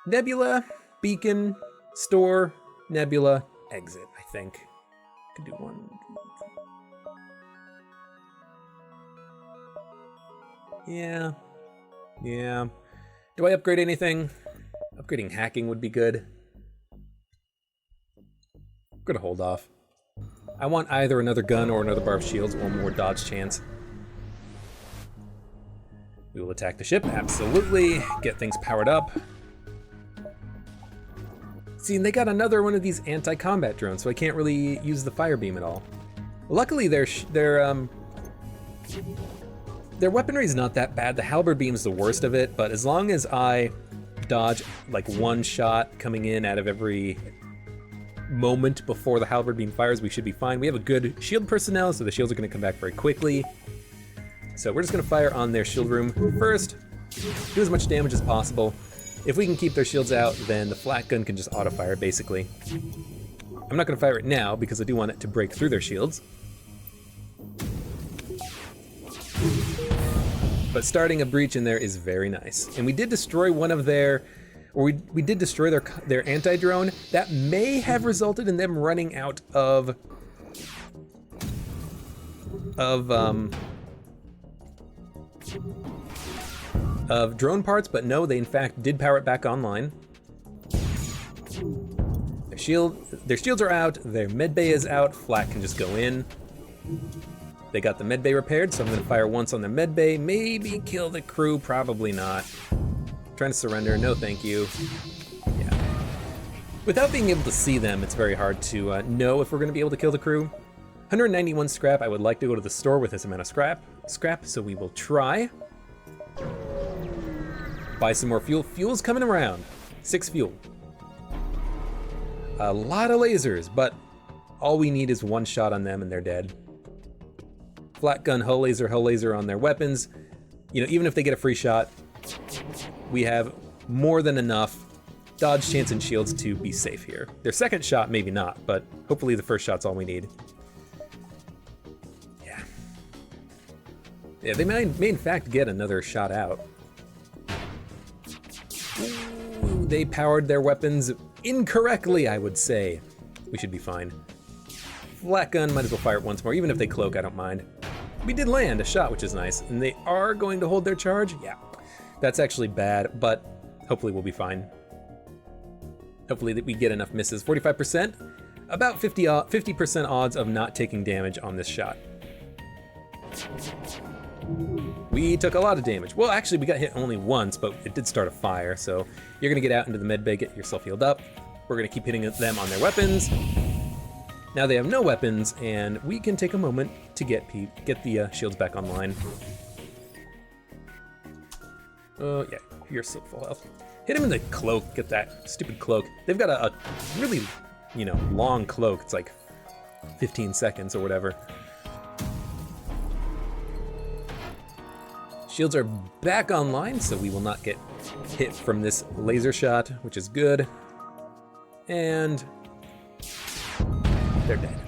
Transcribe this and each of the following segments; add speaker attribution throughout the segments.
Speaker 1: Nebula, beacon, store, nebula, exit, I think. Could do one. Yeah. Yeah. Do I upgrade anything? Upgrading hacking would be good. I'm gonna hold off. I want either another gun or another bar of shields, one more dodge chance. We will attack the ship, absolutely. Get things powered up. See, and they got another one of these anti-combat drones, so I can't really use the fire beam at all. Luckily, their weaponry is not that bad. The halberd beam's the worst of it, but as long as I dodge like one shot coming in out of every moment before the halberd beam fires, we should be fine. We have a good shield personnel, so the shields are going to come back very quickly. So we're just going to fire on their shield room first, do as much damage as possible. If we can keep their shields out, then the flak gun can just auto-fire, basically. I'm not going to fire it now because I do want it to break through their shields. But starting a breach in there is very nice. And we did destroy one of their, or we did destroy their anti-drone. That may have resulted in them running out of drone parts, but no, they in fact did power it back online. Their shields are out, their medbay is out, flak can just go in. They got the medbay repaired, so I'm gonna fire once on their medbay, maybe kill the crew, probably not. Trying to surrender, no thank you. Yeah. Without being able to see them, it's very hard to know if we're gonna be able to kill the crew. 191 scrap, I would like to go to the store with this amount of scrap, so we will try. Buy some more fuel. Fuel's coming around. 6 fuel. A lot of lasers, but all we need is one shot on them and they're dead. Flat gun, hull laser on their weapons. You know, even if they get a free shot, we have more than enough dodge, chance, and shields to be safe here. Their second shot, maybe not, but hopefully the first shot's all we need. Yeah. Yeah, they may in fact get another shot out. Ooh, they powered their weapons incorrectly, I would say. We should be fine. Flat gun, might as well fire it once more. Even if they cloak, I don't mind. We did land a shot, which is nice. And they are going to hold their charge? Yeah. That's actually bad, but hopefully we'll be fine. Hopefully that we get enough misses. 45%, about 50% odds of not taking damage on this shot. We took a lot of damage. Well, actually, we got hit only once, but it did start a fire, so you're gonna get out into the medbay, get yourself healed up. We're gonna keep hitting them on their weapons. Now they have no weapons, and we can take a moment to get the shields back online. Yeah, you're still full health. Hit him in the cloak, get that stupid cloak. They've got a really, long cloak. It's like 15 seconds or whatever. Shields are back online, so we will not get hit from this laser shot, which is good. And they're dead.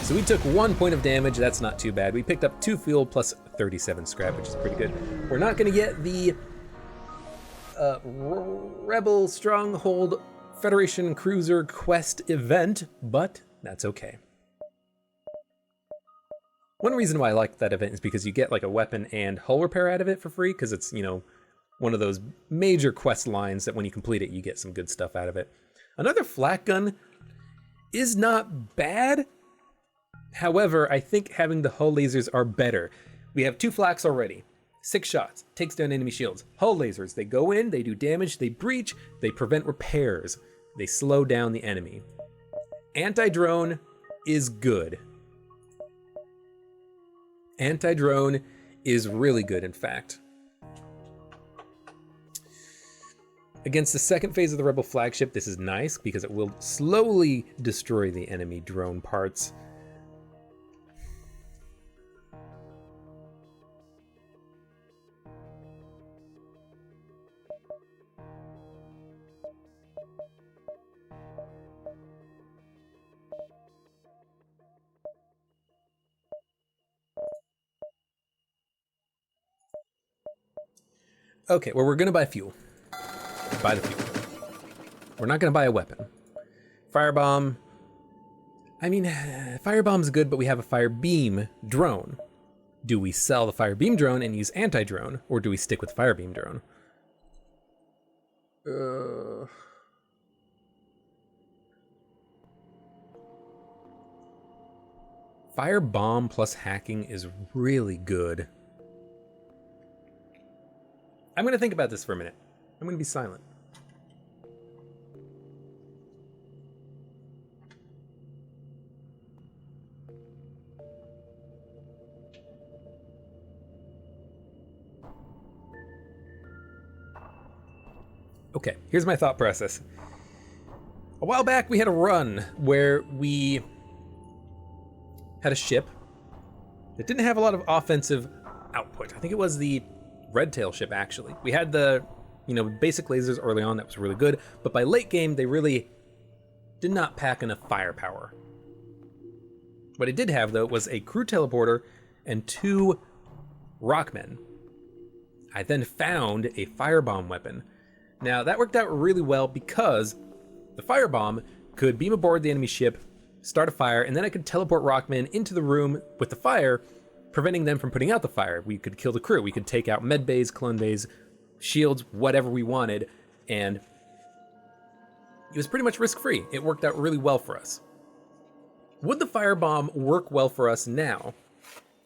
Speaker 1: So we took 1 point of damage, that's not too bad. We picked up 2 fuel plus 37 scrap, which is pretty good. We're not gonna get the Rebel Stronghold Federation Cruiser Quest event, but that's okay. One reason why I like that event is because you get like a weapon and hull repair out of it for free, because it's, one of those major quest lines that when you complete it, you get some good stuff out of it. Another flak gun is not bad. However, I think having the hull lasers are better. We have 2 flaks already. 6 shots, takes down enemy shields. Hull lasers, they go in, they do damage, they breach, they prevent repairs. They slow down the enemy. Anti-drone is good. Anti-drone is really good, in fact. Against the second phase of the Rebel flagship, this is nice because it will slowly destroy the enemy drone parts. Okay, well, we're gonna buy fuel. Buy the fuel. We're not going to buy a weapon. Firebomb. I mean, Firebomb's good, but we have a fire beam drone. Do we sell the fire beam drone and use anti-drone, or do we stick with fire beam drone? Fire bomb plus hacking is really good. I'm going to think about this for a minute. I'm going to be silent. Okay, here's my thought process. A while back, we had a run where we had a ship that didn't have a lot of offensive output. I think it was the Redtail ship, actually. We had the, basic lasers early on. That was really good. But by late game, they really did not pack enough firepower. What it did have, though, was a crew teleporter and 2 rockmen. I then found a firebomb weapon. Now, that worked out really well because the firebomb could beam aboard the enemy ship, start a fire, and then I could teleport rockmen into the room with the fire, preventing them from putting out the fire. We could kill the crew. We could take out med bays, clone bays, shields, whatever we wanted, and it was pretty much risk-free. It worked out really well for us. Would the firebomb work well for us now?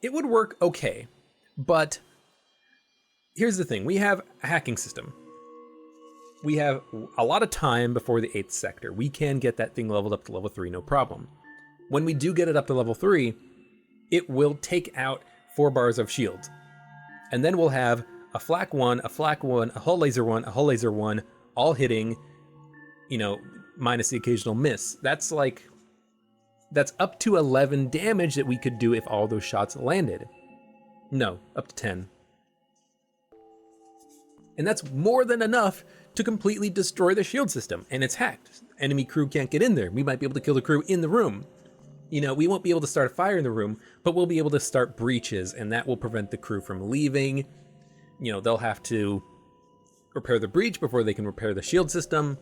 Speaker 1: It would work okay, but here's the thing. We have a hacking system. We have a lot of time before the 8th sector. We can get that thing leveled up to level 3, no problem. When we do get it up to level 3, it will take out 4 bars of shields. And then we'll have a flak 1, a flak 1, a hull laser 1, a hull laser 1, all hitting, minus the occasional miss. That's up to 11 damage that we could do if all those shots landed. No, up to 10. And that's more than enough to completely destroy the shield system, and it's hacked. Enemy crew can't get in there. We might be able to kill the crew in the room. We won't be able to start a fire in the room, but we'll be able to start breaches, and that will prevent the crew from leaving. They'll have to repair the breach before they can repair the shield system.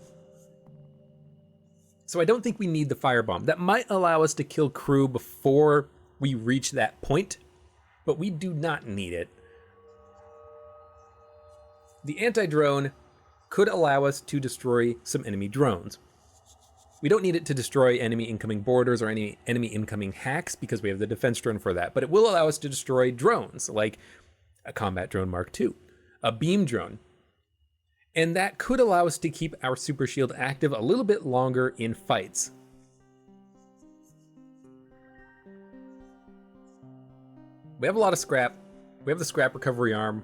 Speaker 1: So I don't think we need the firebomb. That might allow us to kill crew before we reach that point, but we do not need it. The anti-drone could allow us to destroy some enemy drones. We don't need it to destroy enemy incoming borders or any enemy incoming hacks because we have the defense drone for that, but it will allow us to destroy drones like a combat drone Mark II, a beam drone. And that could allow us to keep our super shield active a little bit longer in fights. We have a lot of scrap. We have the scrap recovery arm.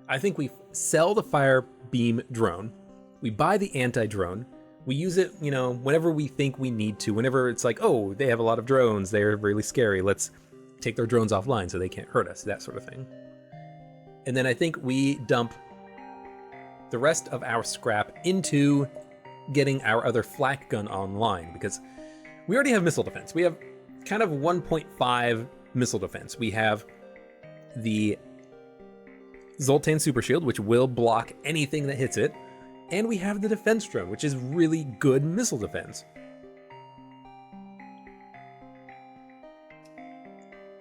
Speaker 1: I think we sell the fire beam drone. We buy the anti-drone. We use it, whenever we think we need to. Whenever it's like, oh, they have a lot of drones. They're really scary. Let's take their drones offline so they can't hurt us, that sort of thing. And then I think we dump the rest of our scrap into getting our other flak gun online because we already have missile defense. We have kind of 1.5 missile defense. We have the Zoltan super shield, which will block anything that hits it. And we have the defense drone, which is really good missile defense.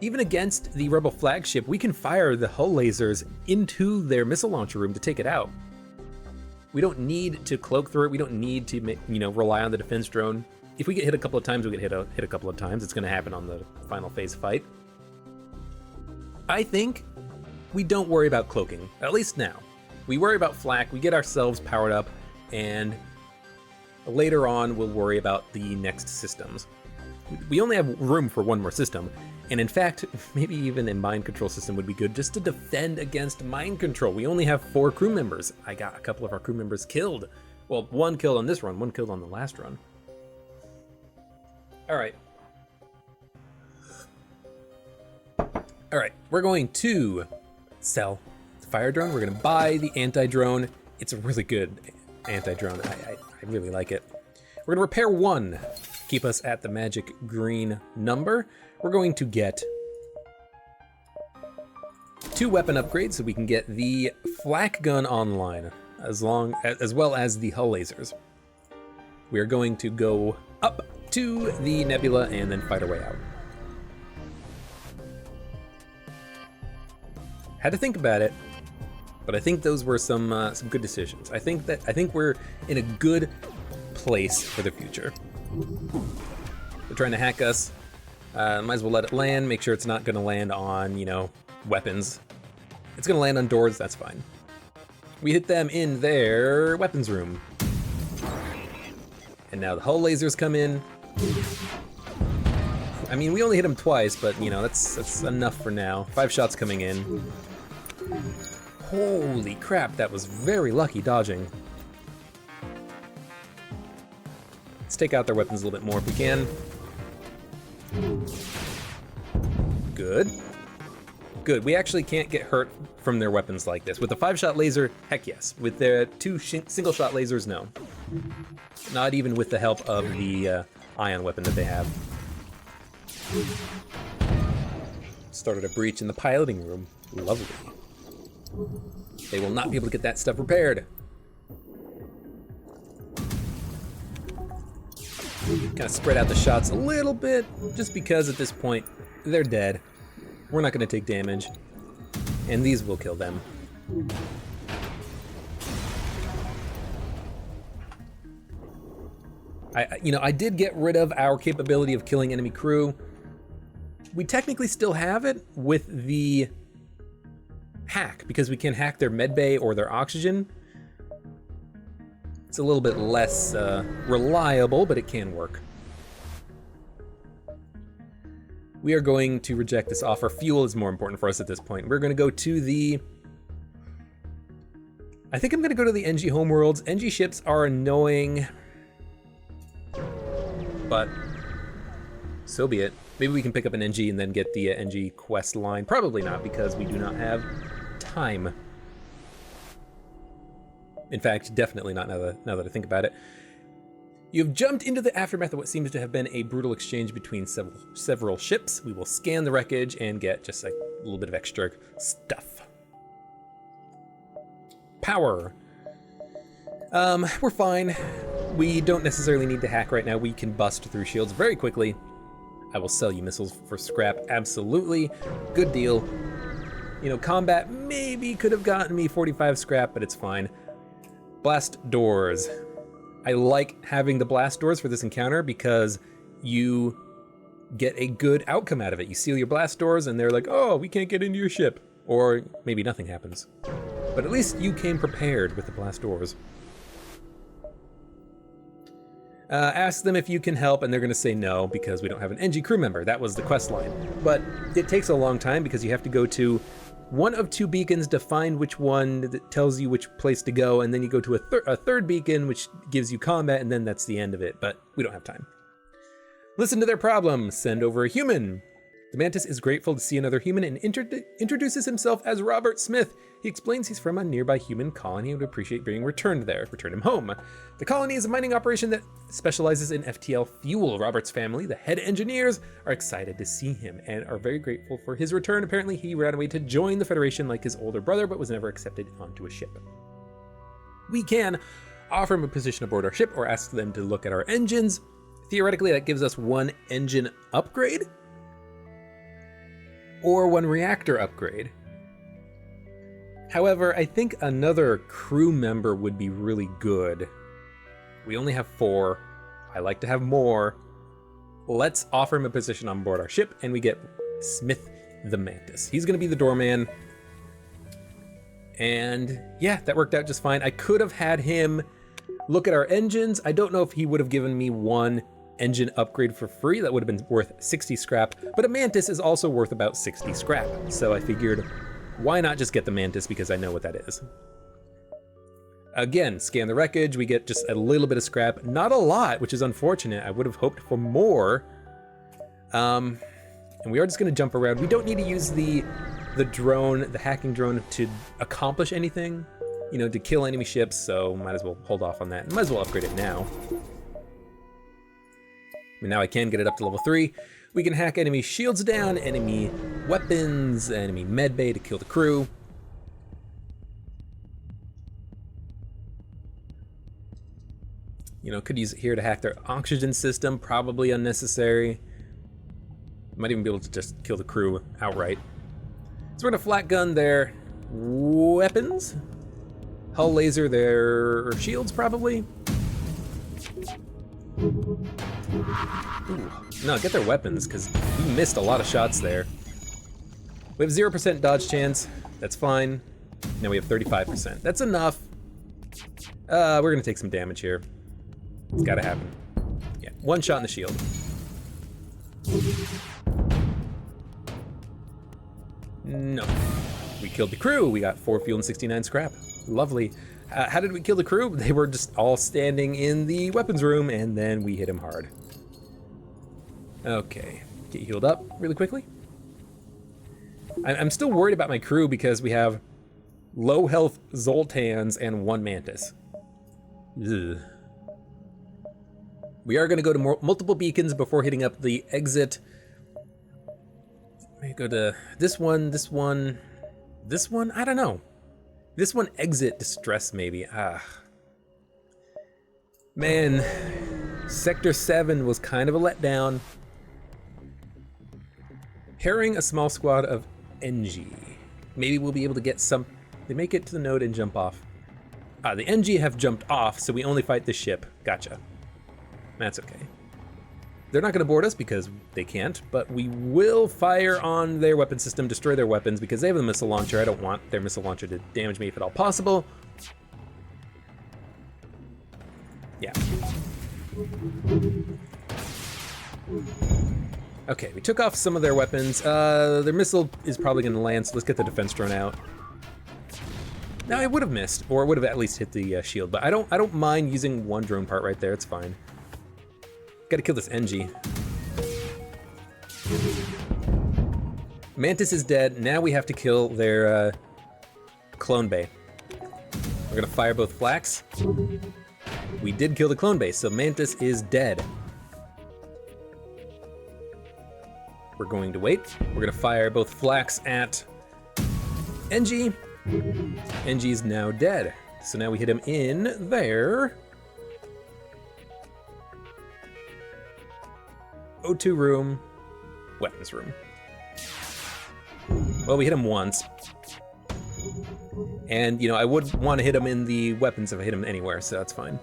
Speaker 1: Even against the Rebel flagship, we can fire the hull lasers into their missile launcher room to take it out. We don't need to cloak through it. We don't need to, rely on the defense drone. If we get hit a couple of times, we get hit a couple of times. It's going to happen on the final phase fight. I think we don't worry about cloaking, at least now. We worry about flak, we get ourselves powered up, and later on we'll worry about the next systems. We only have room for one more system, and in fact, maybe even a mind control system would be good just to defend against mind control. We only have 4 crew members. I got a couple of our crew members killed. Well, 1 killed on this run, 1 killed on the last run. Alright, we're going to sell the fire drone. We're going to buy the anti-drone. It's a really good anti-drone. I really like it. We're going to repair 1, keep us at the magic green number. We're going to get 2 weapon upgrades so we can get the flak gun online. as well as the hull lasers. We are going to go up to the nebula and then fight our way out. Had to think about it, but I think those were some good decisions. I think we're in a good place for the future. They're trying to hack us. Might as well let it land. Make sure it's not going to land on, you know, weapons. It's going to land on doors. That's fine. We hit them in their weapons room. And now the hull lasers come in. I mean, we only hit them twice, but, you know, that's enough for now. 5 shots coming in. Holy crap, that was very lucky dodging. Let's take out their weapons a little bit more if we can. Good. Good, we actually can't get hurt from their weapons like this. With the 5-shot laser, heck yes. With their 2 single-shot lasers, no. Not even with the help of the ion weapon that they have. Started a breach in the piloting room. Lovely. They will not be able to get that stuff repaired. Kind of spread out the shots a little bit, just because at this point, they're dead. We're not going to take damage, and these will kill them. I did get rid of our capability of killing enemy crew. We technically still have it with the hack, because we can hack their medbay or their oxygen. It's a little bit less reliable, but it can work. We are going to reject this offer. Fuel is more important for us at this point. We're going to go to the... I think I'm going to go to the NG homeworlds. NG ships are annoying, but so be it. Maybe we can pick up an NG and then get the NG quest line. Probably not, because we do not have time. In fact, definitely not now that I think about it. You've jumped into the aftermath of what seems to have been a brutal exchange between several ships. We will scan the wreckage and get just a little bit of extra stuff. Power. We're fine. We don't necessarily need to hack right now. We can bust through shields very quickly. I will sell you missiles for scrap. Absolutely. Good deal. You know, combat maybe could have gotten me 45 scrap, but it's fine. Blast doors. I like having the blast doors for this encounter because you get a good outcome out of it. You seal your blast doors and they're like, oh, we can't get into your ship. Or maybe nothing happens. But at least you came prepared with the blast doors. Ask them if you can help, and they're going to say no because we don't have an NG crew member. That was the quest line. But it takes a long time because you have to go to one of 2 beacons to find which one that tells you which place to go, and then you go to a third beacon which gives you combat, and then that's the end of it. But we don't have time. Listen to their problem. Send over a human. The Mantis is grateful to see another human and introduces himself as Robert Smith. He explains he's from a nearby human colony and would appreciate being returned there. Return him home. The colony is a mining operation that specializes in FTL fuel. Robert's family, the head engineers, are excited to see him and are very grateful for his return. Apparently, he ran away to join the Federation like his older brother, but was never accepted onto a ship. We can offer him a position aboard our ship or ask them to look at our engines. Theoretically, that gives us 1 engine upgrade or 1 reactor upgrade. However, I think another crew member would be really good. We only have 4. I like to have more. Let's offer him a position on board our ship, and we get Smith the Mantis. He's going to be the doorman. And yeah, that worked out just fine. I could have had him look at our engines. I don't know if he would have given me 1 engine upgrade for free. That would have been worth 60 scrap, but a Mantis is also worth about 60 scrap. So I figured, why not just get the Mantis, because I know what that is. Again, scan the wreckage. We get just a little bit of scrap. Not a lot, which is unfortunate. I would have hoped for more. And we are just going to jump around. We don't need to use the drone, the hacking drone, to accomplish anything, you know, to kill enemy ships, so might as well hold off on that. Might as well upgrade it now. And now I can get it up to level 3. We can hack enemy shields down, enemy weapons, enemy medbay to kill the crew. You know, could use it here to hack their oxygen system, probably unnecessary. Might even be able to just kill the crew outright. So we're gonna flat gun their weapons. Hull laser their shields, probably. Ooh. No, get their weapons, because we missed a lot of shots there. We have 0% dodge chance, that's fine. Now we have 35%, that's enough. We're gonna take some damage here. It's gotta happen. Yeah, one shot in the shield. No. We killed the crew. We got 4 fuel and 69 scrap. Lovely. How did we kill the crew? They were just all standing in the weapons room, and then we hit them hard. Okay, get healed up really quickly. I'm still worried about my crew because we have low health Zoltans and 1 Mantis. Ugh. We are going to go to multiple beacons before hitting up the exit. Let me go to this one, this one, this one. I don't know. This one, exit distress, maybe. Man, Sector 7 was kind of a letdown. Harrying a small squad of NG. Maybe we'll be able to get some. They make it to the node and jump off. The NG have jumped off, so we only fight the ship. Gotcha. That's okay. They're not going to board us because they can't, but we will fire on their weapon system, destroy their weapons because they have the missile launcher. I don't want their missile launcher to damage me if at all possible. Yeah. Okay, we took off some of their weapons. Their missile is probably going to land, so let's get the defense drone out. Now I would have missed, or it would have at least hit the shield, but I don't mind using one drone part right there. It's fine. Gotta kill this NG. Mantis is dead. Now we have to kill their clone bay. We're gonna fire both flaks. We did kill the clone bay, so Mantis is dead. We're going to wait. We're gonna fire both flaks at NG. NG is now dead. So now we hit him in there. O2 room, weapons room. Well, we hit him once. And, you know, I would want to hit him in the weapons if I hit him anywhere, so that's fine.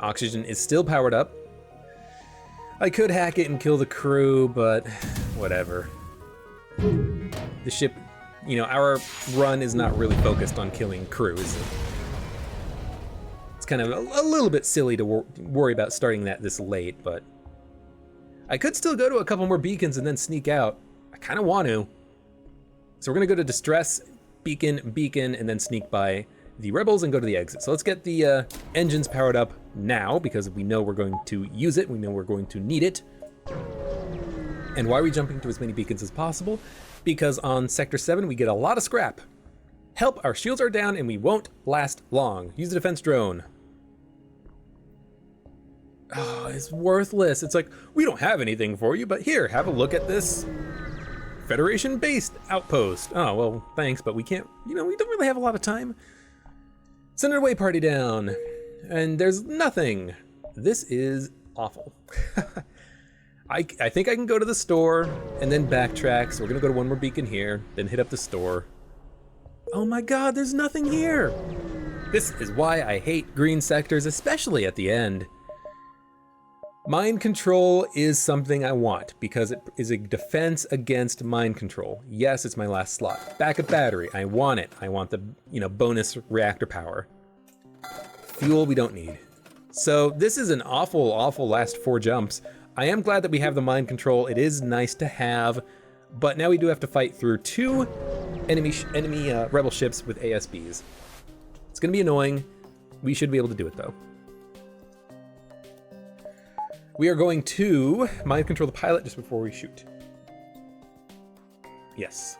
Speaker 1: Oxygen is still powered up. I could hack it and kill the crew, but whatever. The ship, you know, our run is not really focused on killing crew, is it? Kind of a little bit silly to worry about starting that this late, but I could still go to a couple more beacons and then sneak out. I kind of want to. So we're gonna go to distress, beacon, and then sneak by the rebels and go to the exit. So let's get the engines powered up now because we know we're going to use it. We know we're going to need it. And why are we jumping to as many beacons as possible? Because on Sector 7, we get a lot of scrap. Help, our shields are down and we won't last long. Use the defense drone. Oh, it's worthless. It's like, we don't have anything for you, but here, have a look at this Federation-based outpost. Oh, well, thanks, but we can't, you know, we don't really have a lot of time. Send it away, party down. And there's nothing. This is awful. I think I can go to the store and then backtrack. So we're gonna go to one more beacon here, then hit up the store. Oh my God, there's nothing here. This is why I hate green sectors, especially at the end. Mind control is something I want because it is a defense against mind control. Yes, it's my last slot. Backup battery, I want it. I want the, you know, bonus reactor power. Fuel we don't need. So this is an awful, awful last 4 jumps. I am glad that we have the mind control. It is nice to have, but now we do have to fight through 2 enemy rebel ships with ASBs. It's gonna be annoying. We should be able to do it though. We are going to mind control the pilot just before we shoot. Yes.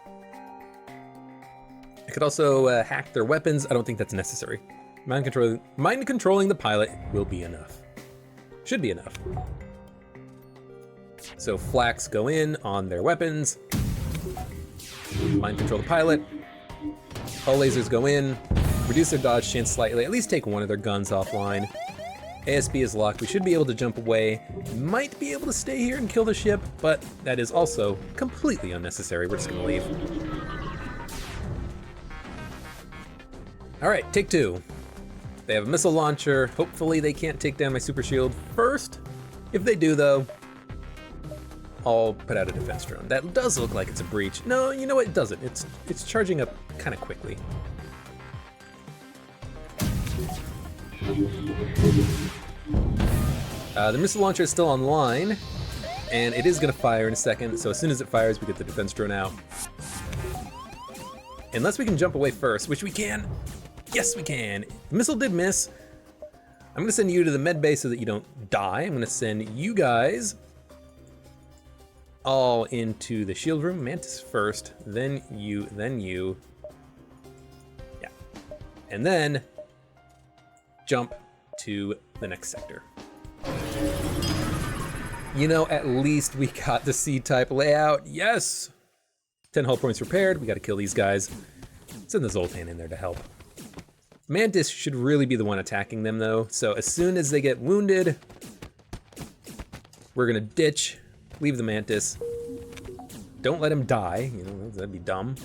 Speaker 1: I could also hack their weapons. I don't think that's necessary. Mind controlling the pilot will be enough. Should be enough. So flaks go in on their weapons. Mind control the pilot. Hull lasers go in, reduce their dodge chance slightly, at least take one of their guns offline. ASB is locked, we should be able to jump away. Might be able to stay here and kill the ship, but that is also completely unnecessary. We're just gonna leave. All right, take two. They have a missile launcher. Hopefully they can't take down my super shield first. If they do though, I'll put out a defense drone. That does look like it's a breach. No, you know what, it doesn't. It's charging up kind of quickly. The missile launcher is still online, and it is gonna fire in a second, so as soon as it fires, we get the defense drone out. Unless we can jump away first, which we can. Yes, we can. The missile did miss. I'm gonna send you to the med bay so that you don't die. I'm gonna send you guys all into the shield room. Mantis first, then you, then you. Yeah. And then jump to the next sector. You know, at least we got the C-type layout. Yes! 10 hull points repaired. We gotta kill these guys. Send the Zoltan in there to help. Mantis should really be the one attacking them though. So as soon as they get wounded, we're gonna ditch, leave the Mantis. Don't let him die, you know, that'd be dumb.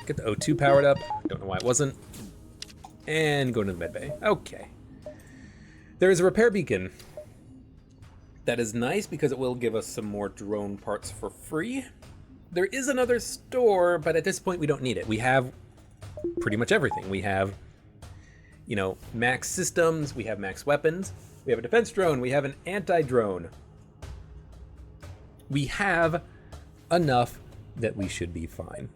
Speaker 1: Get the O2 powered up. Don't know why it wasn't. And go to the medbay. Okay. There is a repair beacon. That is nice because it will give us some more drone parts for free. There is another store, but at this point we don't need it. We have pretty much everything. We have, you know, max systems, we have max weapons, we have a defense drone, we have an anti-drone. We have enough that we should be fine.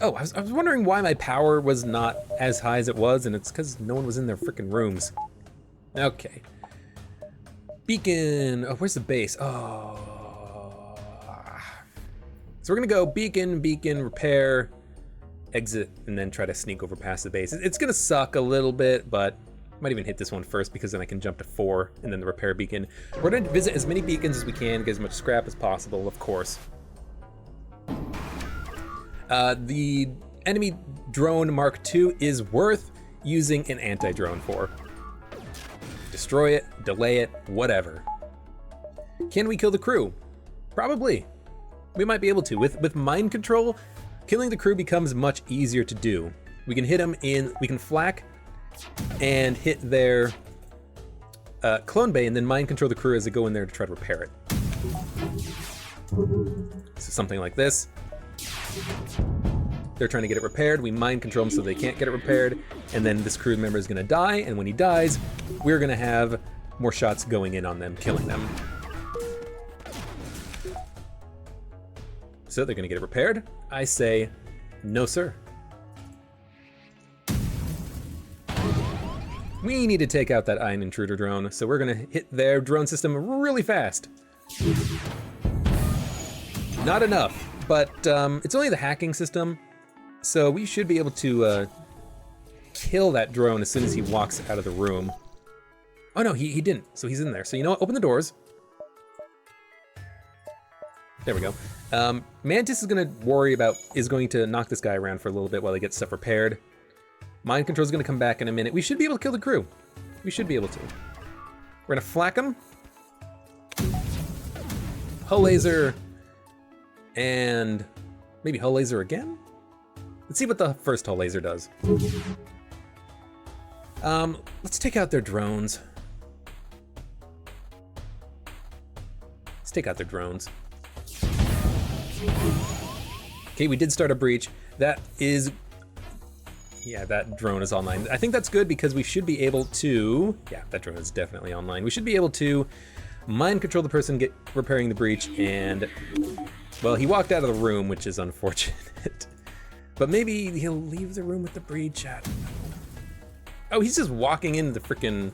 Speaker 1: Oh, I was wondering why my power was not as high as it was, and it's because no one was in their freaking rooms. Okay. Beacon, oh, where's the base? Oh. So we're gonna go beacon, beacon, repair, exit, and then try to sneak over past the base. It's gonna suck a little bit, but I might even hit this one first because then I can jump to 4 and then the repair beacon. We're gonna visit as many beacons as we can, get as much scrap as possible, of course. The enemy drone Mark II is worth using an anti-drone for. Destroy it, delay it, whatever. Can we kill the crew? Probably. We might be able to. With mind control, killing the crew becomes much easier to do. We can hit them in, we can flak and hit their clone bay and then mind control the crew as they go in there to try to repair it. So something like this. They're trying to get it repaired, we mind control them so they can't get it repaired, and then this crew member is gonna die, and when he dies, we're gonna have more shots going in on them, killing them. So they're gonna get it repaired. I say, no sir. We need to take out that ion intruder drone, so we're gonna hit their drone system really fast. Not enough, but it's only the hacking system, so we should be able to kill that drone as soon as he walks out of the room. Oh no, he didn't, so he's in there. So you know what, open the doors. There we go. Mantis is going to knock this guy around for a little bit while they get stuff repaired. Mind control is gonna come back in a minute. We should be able to kill the crew. We should be able to. We're gonna flak him. Hull laser. And maybe hull laser again? Let's see what the first hull laser does. Let's take out their drones. Let's take out their drones. Okay, we did start a breach. That is, yeah, that drone is online. I think that's good because we should be able to, yeah, that drone is definitely online. We should be able to mind control the person repairing the breach, and, well, he walked out of the room, which is unfortunate. But maybe he'll leave the room with the breach. I don't know. Oh, he's just walking into the frickin'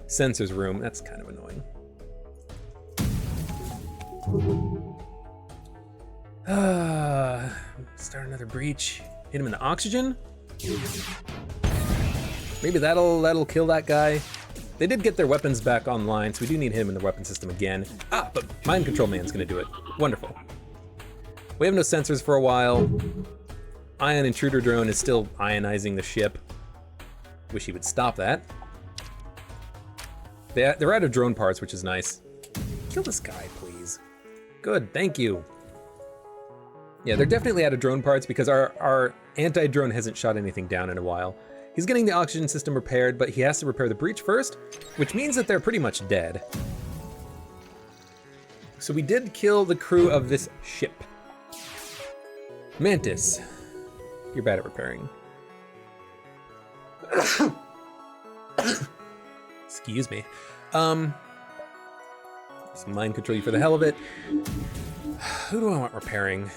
Speaker 1: sensors room. That's kind of annoying. Start another breach. Hit him in the oxygen. Maybe that'll kill that guy. They did get their weapons back online, so we do need him in the weapon system again. Ah, but Mind Control Man's gonna do it. Wonderful. We have no sensors for a while. Ion Intruder Drone is still ionizing the ship. Wish he would stop that. They're out of drone parts, which is nice. Kill this guy, please. Good, thank you. Yeah, they're definitely out of drone parts because our anti-drone hasn't shot anything down in a while. He's getting the oxygen system repaired, but he has to repair the breach first, which means that they're pretty much dead. So we did kill the crew of this ship. Mantis, you're bad at repairing. Excuse me. Some mind control you for the hell of it. Who do I want repairing?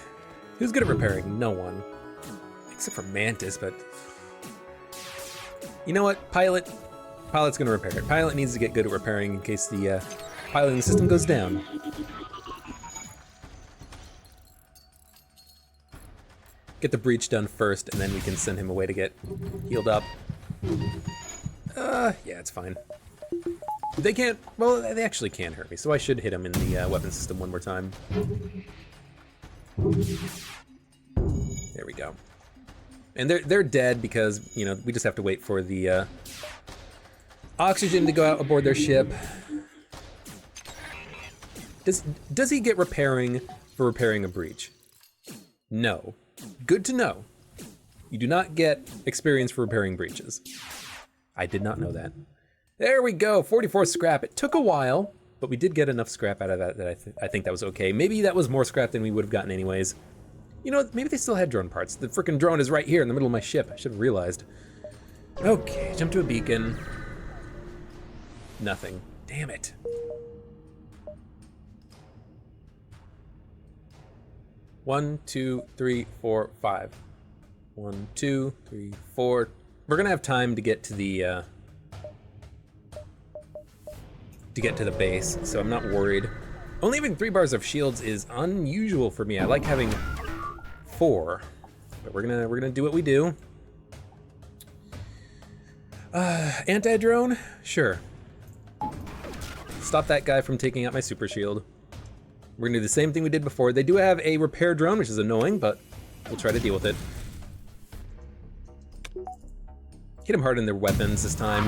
Speaker 1: Who's good at repairing? No one. Except for Mantis, but... You know what? Pilot's gonna repair it. Pilot needs to get good at repairing in case the piloting system goes down. Get the breach done first, and then we can send him away to get healed up. Yeah, it's fine. They can't, well, they actually can hurt me, so I should hit him in the weapon system one more time. There we go. And they're dead because, you know, we just have to wait for the oxygen to go out aboard their ship. Does he get repairing for repairing a breach? No. Good to know. You do not get experience for repairing breaches. I did not know that. There we go, 44 scrap. It took a while, but we did get enough scrap out of that I think that was okay. Maybe that was more scrap than we would have gotten anyways. You know, maybe they still had drone parts. The frickin' drone is right here in the middle of my ship. I should have realized. Okay, jump to a beacon. Nothing. Damn it. One, two, three, four, five. 1, 2, 3, 4. We're gonna have time to get to the base, so I'm not worried. Only having 3 bars of shields is unusual for me. I like having 4, but we're gonna do what we do. Anti-drone? Sure. Stop that guy from taking out my super shield. We're gonna do the same thing we did before. They do have a repair drone, which is annoying, but we'll try to deal with it. Hit them hard in their weapons this time.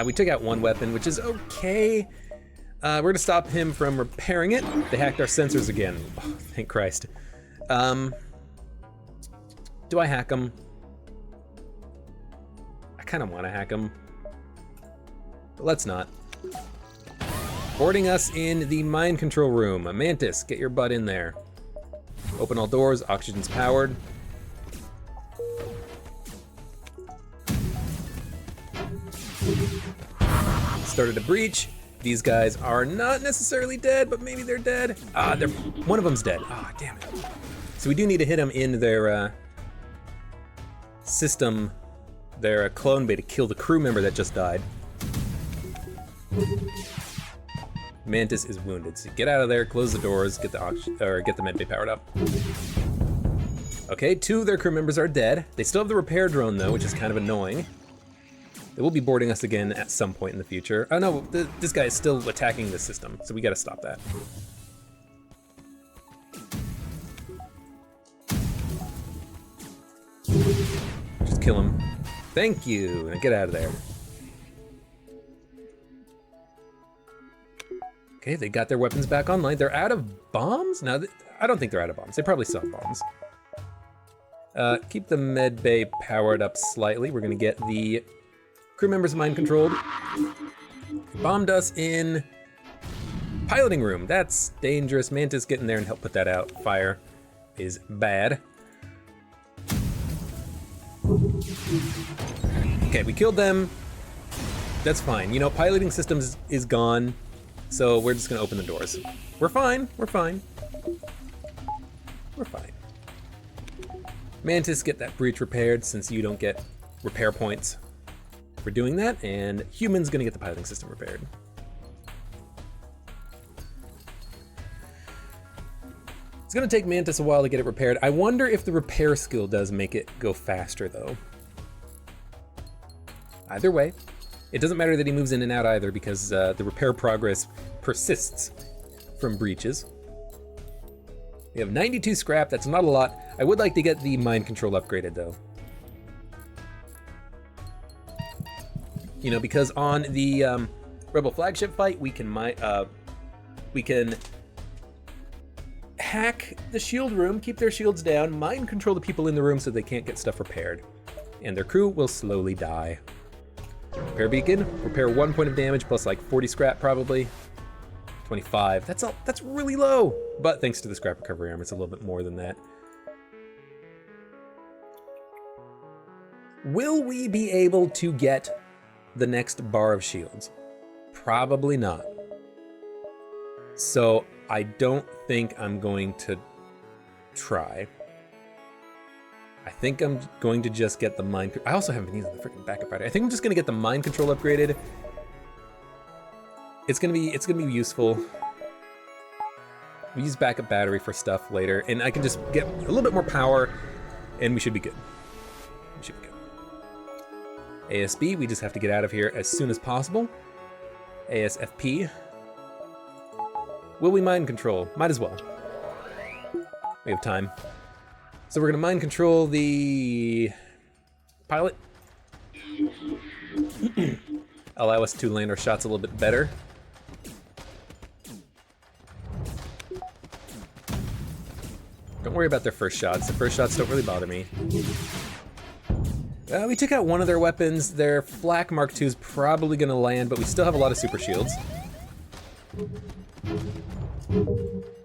Speaker 1: We took out 1 weapon, which is okay. We're gonna stop him from repairing it. They hacked our sensors again. Oh, thank Christ. Do I hack them? I kind of want to hack them, but let's not. Boarding us in the mind control room. Mantis, get your butt in there. Open all doors, oxygen's powered. Started a breach. These guys are not necessarily dead, but maybe they're dead. One of them's dead. Ah, damn it. So we do need to hit them in their system, their clone bay to kill the crew member that just died. Mantis is wounded, so get out of there, close the doors, get the med bay powered up. Okay, 2 of their crew members are dead. They still have the repair drone though, which is kind of annoying. They will be boarding us again at some point in the future. Oh no, this guy is still attacking the system, so we gotta stop that. Just kill him. Thank you, and get out of there. Okay, they got their weapons back online. They're out of bombs? No, I don't think they're out of bombs. They probably still have bombs. Keep the med bay powered up slightly. We're gonna get the crew members mind controlled. Bombed us in piloting room. That's dangerous. Mantis, get in there and help put that out. Fire is bad. Okay, we killed them. That's fine. You know, piloting systems is gone, so we're just gonna open the doors. We're fine, we're fine. We're fine. Mantis, get that breach repaired since you don't get repair points for doing that, and Human's gonna get the piloting system repaired. It's gonna take Mantis a while to get it repaired. I wonder if the repair skill does make it go faster though. Either way, it doesn't matter that he moves in and out either because the repair progress persists from breaches. We have 92 scrap, that's not a lot. I would like to get the mind control upgraded though. You know, because on the Rebel flagship fight, we can hack the shield room, keep their shields down, mind control the people in the room so they can't get stuff repaired. And their crew will slowly die. Repair beacon, repair 1 point of damage plus like 40 scrap probably. 25, that's really low. But thanks to the scrap recovery armor, it's a little bit more than that. Will we be able to get the next bar of shields? Probably not. So I don't think I'm going to try. I think I'm going to just get the mind. I also haven't been using the freaking backup battery. I think I'm just gonna get the mind control upgraded. It's gonna be useful. We use backup battery for stuff later, and I can just get a little bit more power, and we should be good. We should be good. ASB, we just have to get out of here as soon as possible. ASFP. Will we mind control? Might as well. We have time. So we're gonna mind control the pilot. Allow us to land our shots a little bit better. Don't worry about their first shots. The first shots don't really bother me. We took out one of their weapons. Their Flak Mark II is probably gonna land, but we still have a lot of super shields.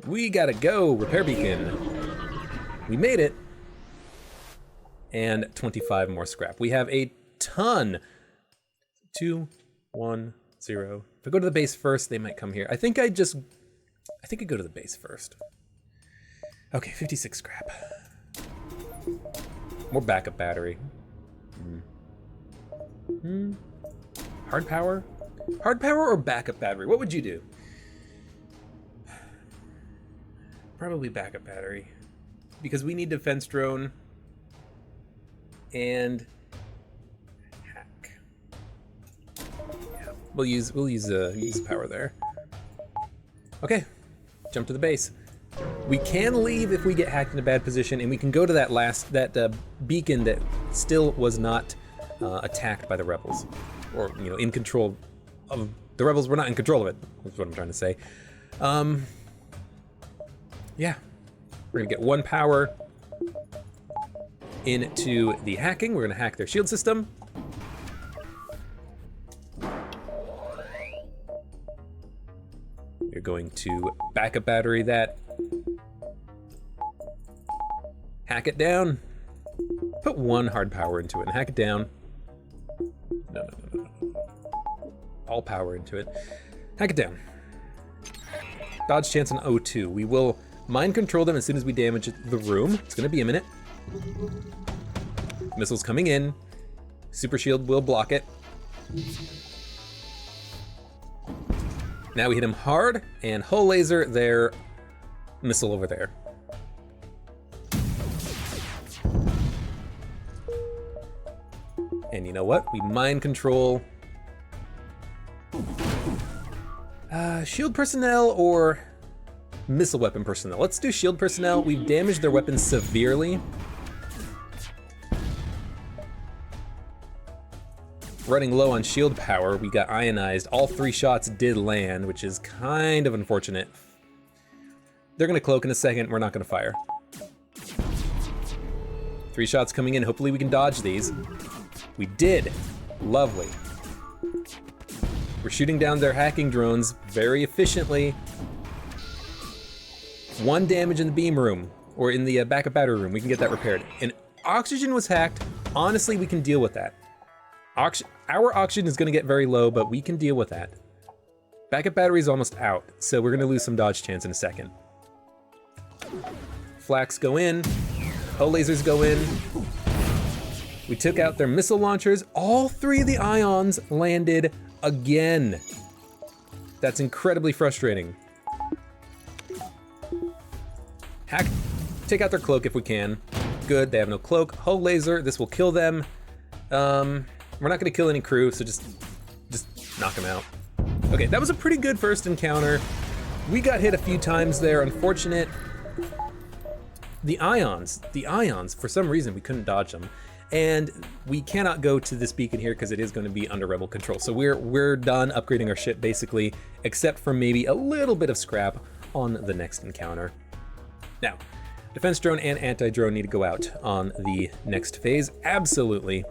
Speaker 1: We gotta go, repair beacon. We made it. And 25 more scrap. We have a ton. 2, 1, 0. If I go to the base first, they might come here. I think I go to the base first. Okay, 56 scrap. More backup battery. Hard power? Hard power or backup battery? What would you do? Probably backup battery. Because we need defense drone and hack. Yeah, we'll use power there. Okay, jump to the base. We can leave if we get hacked in a bad position, and we can go to that beacon that still was not attacked by the rebels, or in control of the rebels. Were not in control of it. That's what I'm trying to say. Yeah, we're gonna get 1 power into the hacking. We're gonna hack their shield system. We're going to backup battery that. Hack it down. Put 1 hard power into it and hack it down. No. All power into it. Hack it down. Dodge chance on O2. We will mind control them as soon as we damage the room. It's gonna be a minute. Missiles coming in. Super shield will block it. Now we hit him hard, and hull laser their missile over there. And you know what? We mind control shield personnel or missile weapon personnel. Let's do shield personnel. We've damaged their weapons severely. Running low on shield power, we got ionized. All 3 shots did land, which is kind of unfortunate. They're gonna cloak in a second. We're not gonna fire. 3 shots coming in. Hopefully we can dodge these. We did. Lovely. We're shooting down their hacking drones very efficiently. 1 damage in the beam room, or in the backup battery room. We can get that repaired. And oxygen was hacked. Honestly, we can deal with that. Our oxygen is gonna get very low, but we can deal with that. Backup battery is almost out, so we're gonna lose some dodge chance in a second. Flaks go in, hull lasers go in. We took out their missile launchers. All 3 of the ions landed again. That's incredibly frustrating. Take out their cloak if we can. Good, they have no cloak. Hull laser, this will kill them. We're not gonna kill any crew, so just knock them out. Okay, that was a pretty good first encounter. We got hit a few times there, unfortunate. The ions, for some reason we couldn't dodge them. And we cannot go to this beacon here because it is going to be under rebel control. So we're done upgrading our ship basically, except for maybe a little bit of scrap on the next encounter. Now, defense drone and anti-drone need to go out on the next phase, absolutely.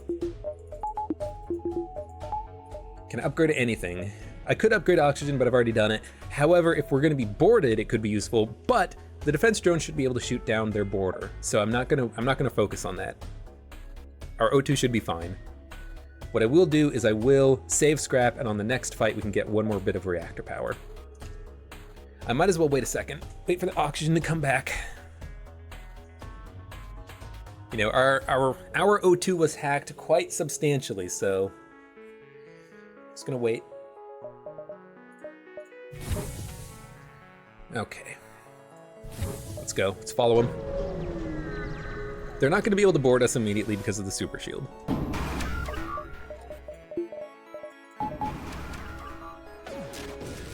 Speaker 1: Can I upgrade anything? I could upgrade oxygen, but I've already done it. However, if we're going to be boarded, it could be useful, but the defense drone should be able to shoot down their border. So I'm not gonna focus on that. Our O2 should be fine. What I will do is I will save scrap, and on the next fight we can get one more bit of reactor power. I might as well wait a second, wait for the oxygen to come back. You know, our O2 was hacked quite substantially, so just gonna wait. Okay, let's go, let's follow them. They're not gonna be able to board us immediately because of the super shield.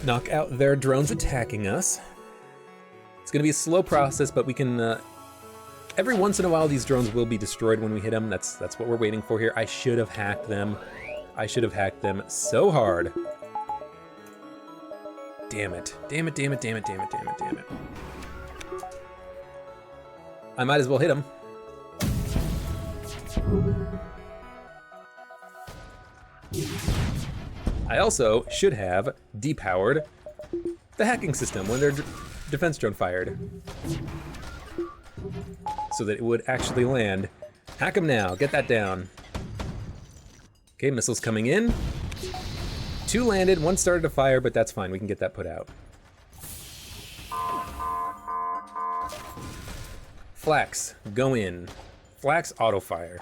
Speaker 1: Knock out their drones attacking us. It's gonna be a slow process, but we can, every once in a while these drones will be destroyed when we hit them. That's what we're waiting for here. I should have hacked them. I should have hacked them so hard. Damn it. Damn it, damn it, damn it, damn it, damn it, damn it. I might as well hit him. I also should have depowered the hacking system when their defense drone fired, so that it would actually land. Hack him now, get that down. Okay, missiles coming in. 2 landed, 1 started to fire, but that's fine, we can get that put out. Flax, go in. Flax, auto fire.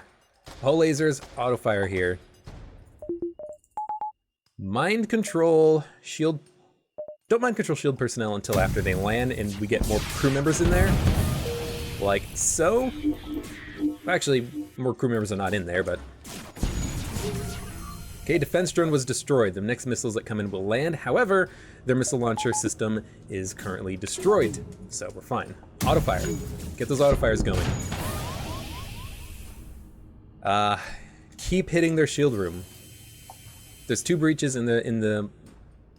Speaker 1: Hull lasers, auto fire here. Mind control, shield. Don't mind control shield personnel until after they land and we get more crew members in there. Like so. Actually, more crew members are not in there, but. Okay, defense drone was destroyed. The next missiles that come in will land. However, their missile launcher system is currently destroyed. So we're fine. Auto fire. Get those auto fires going. Keep hitting their shield room. There's 2 breaches in the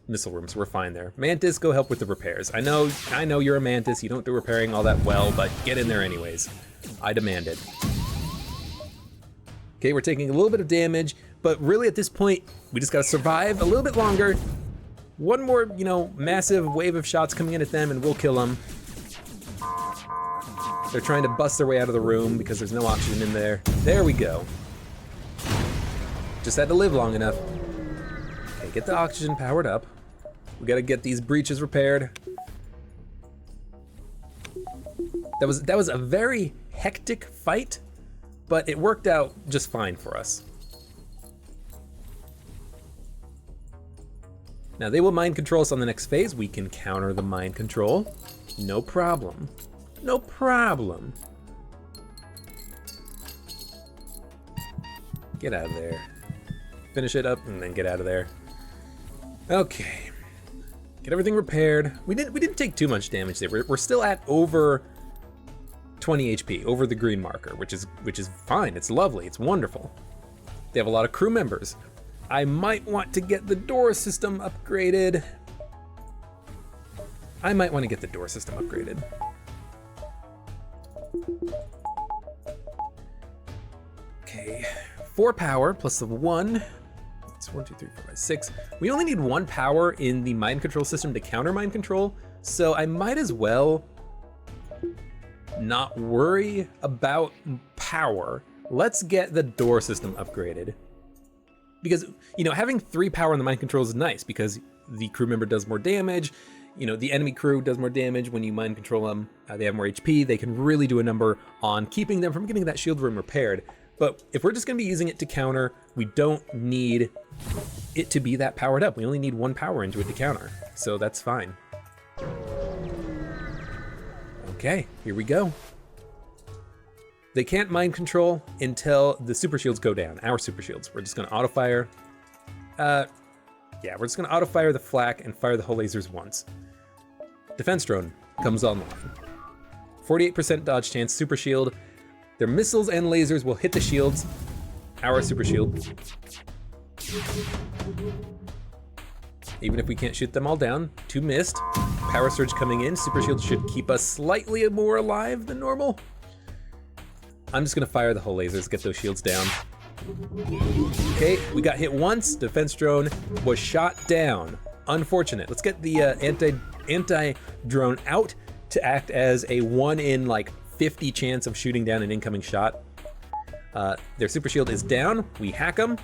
Speaker 1: missile room, so we're fine there. Mantis, go help with the repairs. I know you're a Mantis, you don't do repairing all that well, but get in there anyways. I demand it. Okay, we're taking a little bit of damage, but really at this point, we just gotta survive a little bit longer. One more, you know, massive wave of shots coming in at them and we'll kill them. They're trying to bust their way out of the room because there's no oxygen in there. There we go. Just had to live long enough. Okay, get the oxygen powered up. We gotta get these breaches repaired. That was a very hectic fight, but it worked out just fine for us. Now they will mind control us on the next phase. We can counter the mind control. No problem. No problem. Get out of there. Finish it up and then get out of there. Okay. Get everything repaired. We didn't take too much damage there. We're still at over 20 HP, over the green marker, which is fine. It's lovely. It's wonderful. They have a lot of crew members. I might want to get the door system upgraded. Okay, 4 power plus the 1. It's 1, 2, 3, 4, 5, 6. We only need 1 power in the mind control system to counter mind control, so I might as well not worry about power. Let's get the door system upgraded. Because, you know, having 3 power on the mind control is nice because the crew member does more damage. You know, the enemy crew does more damage when you mind control them. They have more HP. They can really do a number on keeping them from getting that shield room repaired. But if we're just gonna be using it to counter, we don't need it to be that powered up. We only need 1 power into it to counter. So that's fine. Okay, here we go. They can't mind control until the super shields go down, our super shields. We're just gonna auto fire. Yeah, we're just gonna auto-fire the flak and fire the hull lasers once. Defense drone comes online. 48% dodge chance, super shield. Their missiles and lasers will hit the shields. Our super shield. Even if we can't shoot them all down, 2 missed. Power surge coming in. Super shield should keep us slightly more alive than normal. I'm just gonna fire the hull lasers, get those shields down. Okay, we got hit once. Defense drone was shot down. Unfortunate. Let's get the anti-drone out to act as a 1 in like 50 chance of shooting down an incoming shot. Their super shield is down. We hack them.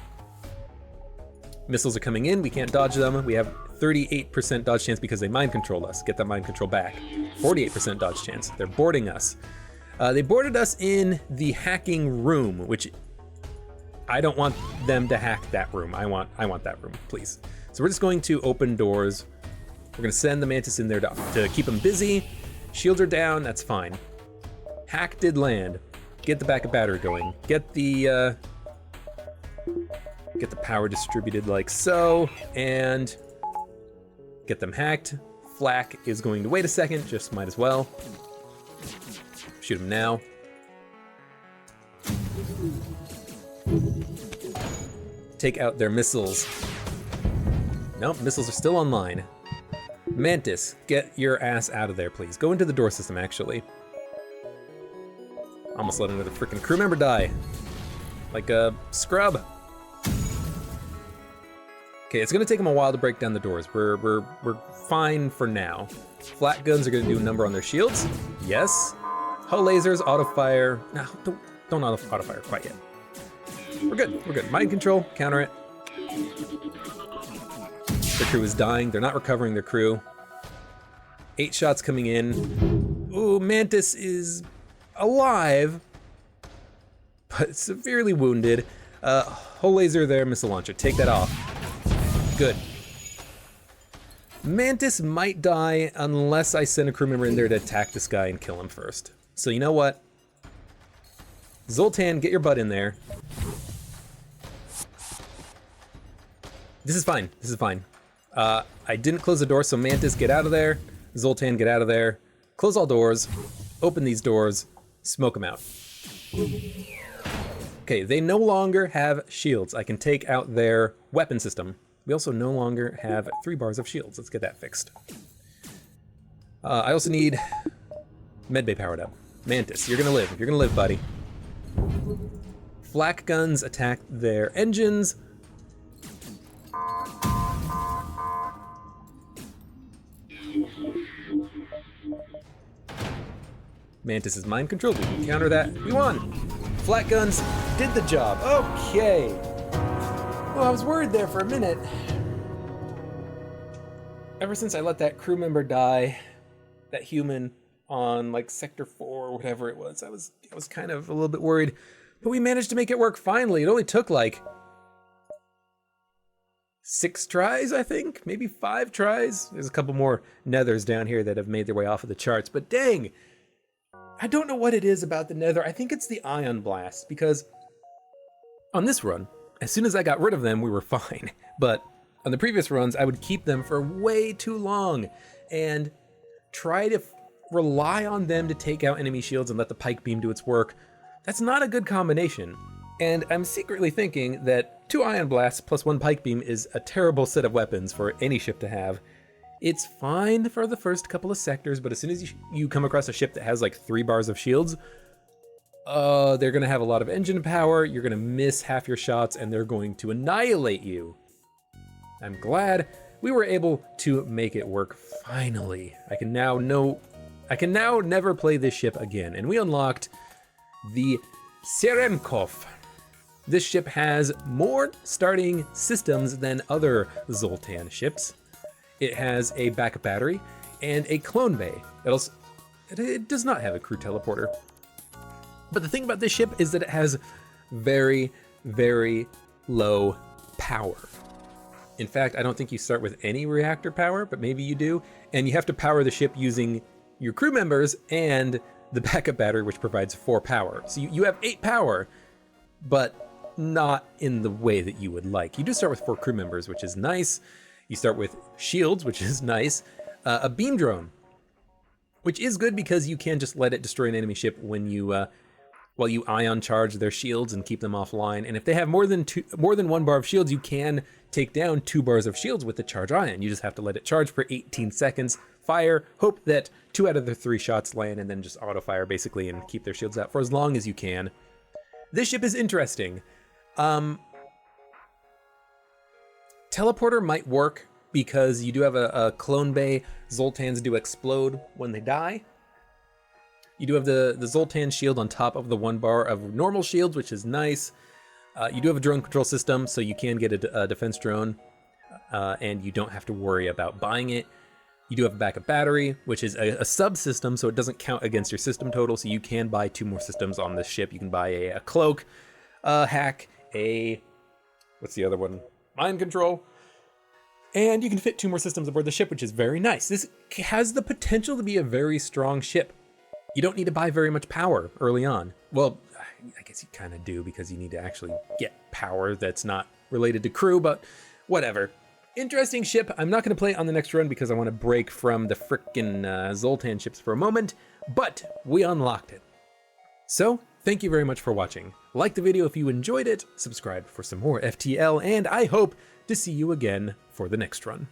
Speaker 1: Missiles are coming in. We can't dodge them. We have 38% dodge chance because they mind control us. Get that mind control back. 48% dodge chance. They're boarding us. They boarded us in the hacking room, which I don't want them to hack that room. I want that room, please. So we're just going to open doors. We're gonna send the Mantis in there to keep them busy. Shields are down, that's fine. Hack did land. Get the backup battery going. Get the power distributed like so, and get them hacked. Flak is going to wait a second, just might as well. Shoot him now. Take out their missiles. Nope, missiles are still online. Mantis, get your ass out of there, please. Go into the door system, actually. Almost let another freaking crew member die. Like a scrub. Okay, it's gonna take them a while to break down the doors. We're fine for now. Flat guns are gonna do a number on their shields. Yes. Hull lasers, auto-fire. No, don't auto-fire quite yet. We're good. Mind control, counter it. Their crew is dying. They're not recovering their crew. 8 shots coming in. Ooh, Mantis is alive, but severely wounded. Hull laser there, missile launcher. Take that off. Good. Mantis might die unless I send a crew member in there to attack this guy and kill him first. So you know what? Zoltan, get your butt in there. This is fine. I didn't close the door, so Mantis, get out of there. Zoltan, get out of there. Close all doors. Open these doors. Smoke them out. Okay, they no longer have shields. I can take out their weapon system. We also no longer have 3 bars of shields. Let's get that fixed. I also need medbay powered up. Mantis, you're gonna live. You're gonna live, buddy. Flak guns attack their engines. Mantis is mind controlled. We can counter that. We won. Flak guns did the job. Okay. Well, I was worried there for a minute. Ever since I let that crew member die, that human on like Sector 4 or whatever it was, I was kind of a little bit worried. But we managed to make it work finally. It only took like 6 tries, I think, maybe 5 tries. There's a couple more Nethers down here that have made their way off of the charts, but dang, I don't know what it is about the Nether. I think it's the ion blast, because on this run, as soon as I got rid of them, we were fine. But on the previous runs, I would keep them for way too long and try to rely on them to take out enemy shields and let the pike beam do its work. That's not a good combination. And I'm secretly thinking that 2 ion blasts plus 1 pike beam is a terrible set of weapons for any ship to have. It's fine for the first couple of sectors, but as soon as you come across a ship that has like 3 bars of shields, they're gonna have a lot of engine power, you're gonna miss half your shots, and they're going to annihilate you. I'm glad we were able to make it work finally. I can now never play this ship again. And we unlocked the Serenkov. This ship has more starting systems than other Zoltan ships. It has a backup battery and a clone bay. It does not have a crew teleporter. But the thing about this ship is that it has very, very low power. In fact, I don't think you start with any reactor power, but maybe you do. And you have to power the ship using your crew members and the backup battery, which provides 4 power. So you have 8 power, but not in the way that you would like. You do start with 4 crew members, which is nice. You start with shields, which is nice, a beam drone, which is good because you can just let it destroy an enemy ship when you while you ion charge their shields and keep them offline. And if they have more than one bar of shields, you can take down 2 bars of shields with the charge ion. You just have to let it charge for 18 seconds, fire, hope that 2 out of the 3 shots land, and then just auto fire basically and keep their shields out for as long as you can. This ship is interesting. Teleporter might work because you do have a clone bay. Zoltans do explode when they die. You do have the Zoltan shield on top of the 1 bar of normal shields, which is nice. You do have a drone control system, so you can get a defense drone, and you don't have to worry about buying it. You do have a backup battery, which is a subsystem, so it doesn't count against your system total, so you can buy 2 more systems on this ship. You can buy a cloak, a hack, what's the other one? Mind control. And you can fit 2 more systems aboard the ship, which is very nice. This has the potential to be a very strong ship. You don't need to buy very much power early on. Well, I guess you kind of do because you need to actually get power that's not related to crew, but whatever. Interesting ship. I'm not going to play it on the next run because I want to break from the frickin' Zoltan ships for a moment, but we unlocked it. So, thank you very much for watching. Like the video if you enjoyed it, subscribe for some more FTL, and I hope to see you again for the next run.